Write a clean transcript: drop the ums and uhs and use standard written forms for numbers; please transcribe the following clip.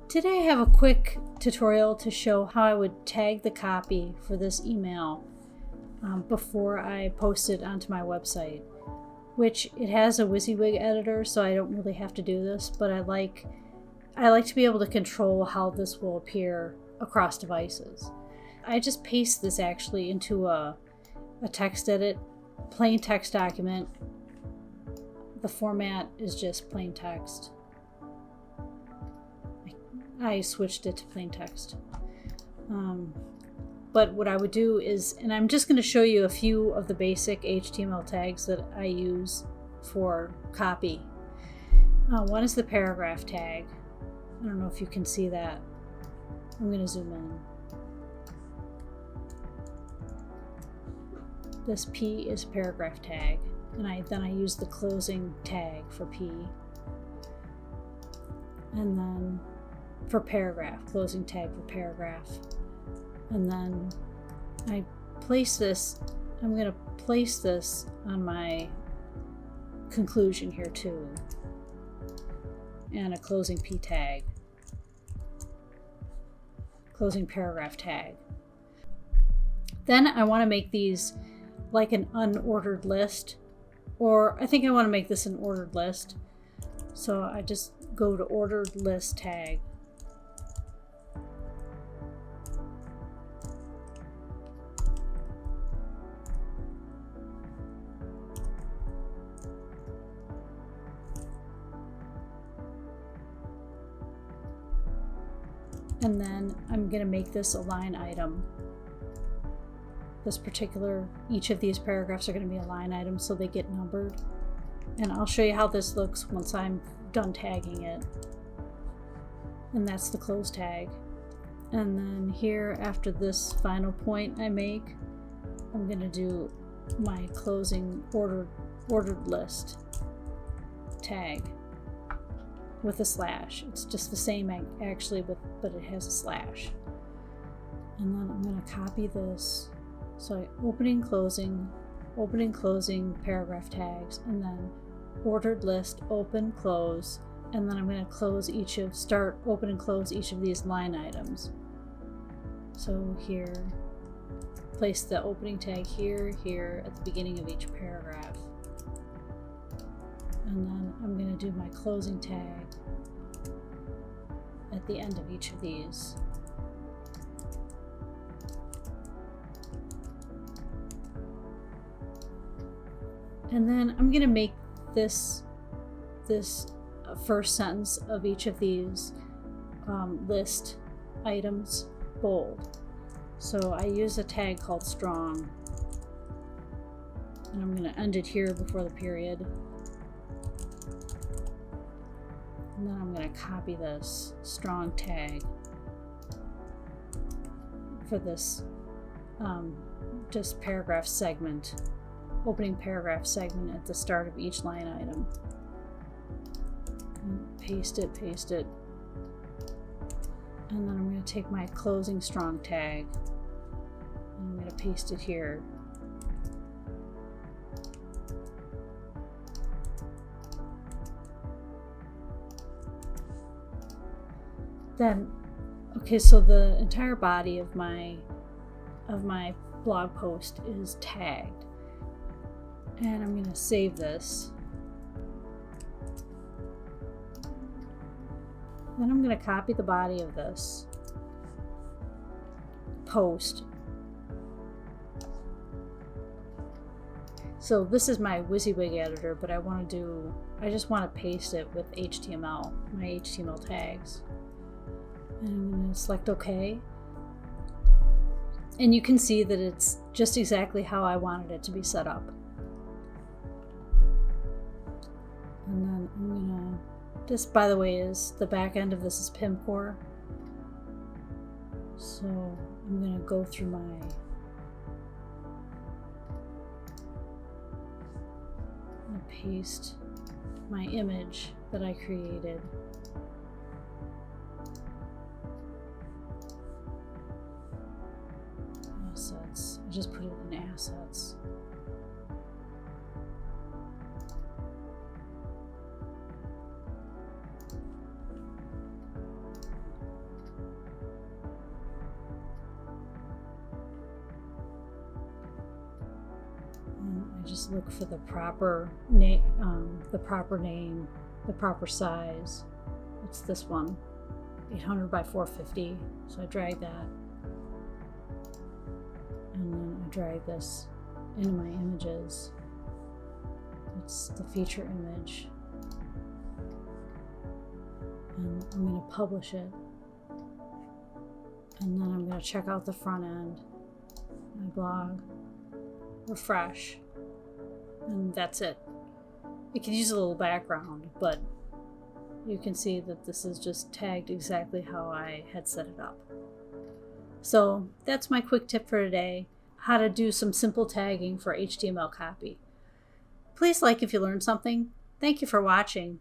Today I have a quick tutorial to show how I would tag the copy for this email before I post it onto my website, which it has a WYSIWYG editor, so I don't really have to do this, but I like to be able to control how this will appear across devices. I just paste this actually into a TextEdit plain text document. The format is just plain text. I switched it to plain text. But what I would do is, and I'm just going to show you a few of the basic HTML tags that I use for copy. One is the paragraph tag. I don't know if you can see that. I'm going to zoom in. This P is paragraph tag, and then I use the closing tag for P. And then for paragraph, closing tag for paragraph. And then I place this, I'm going to place this on my conclusion here too. And a closing P tag. Closing paragraph tag. Then I want to make these like an unordered list, or I think I want to make this an ordered list. So I just go to ordered list tag. And then I'm going to make this a line item. Each of these paragraphs are going to be a line item, so they get numbered. And I'll show you how this looks once I'm done tagging it. And that's the close tag. And then here, after this final point I make, I'm going to do my closing ordered list tag with a slash. It's just the same actually, but it has a slash. And then I'm going to copy this. So opening, closing paragraph tags, and then ordered list, open, close, and then I'm going to start, open, and close each of these line items. So here, place the opening tag here at the beginning of each paragraph. And then I'm going to do my closing tag at the end of each of these. And then I'm going to make this first sentence of each of these list items bold. So I use a tag called strong. And I'm going to end it here before the period. And then I'm going to copy this strong tag for this just paragraph segment, opening paragraph segment at the start of each line item. And paste it. And then I'm going to take my closing strong tag and I'm going to paste it here. Then, okay, so the entire body of my blog post is tagged. And I'm going to save this. Then I'm going to copy the body of this post. So this is my WYSIWYG editor, but I just want to paste it with HTML, my HTML tags. And I'm going to select OK. And you can see that it's just exactly how I wanted it to be set up. And then I'm going to, this by the way is, the back end of this is PIMcore. So I'm going to go through I'm going to paste my image that I created. Assets. I just put it in assets. just look for the proper name, the proper size. It's this one, 800 by 450. So I drag that, and then I drag this into my images. It's the feature image, and I'm going to publish it, and then I'm going to check out the front end, my blog, refresh, and that's it. It could use a little background, but you can see that this is just tagged exactly how I had set it up. So that's my quick tip for today, how to do some simple tagging for HTML copy. Please like if you learned something. Thank you for watching.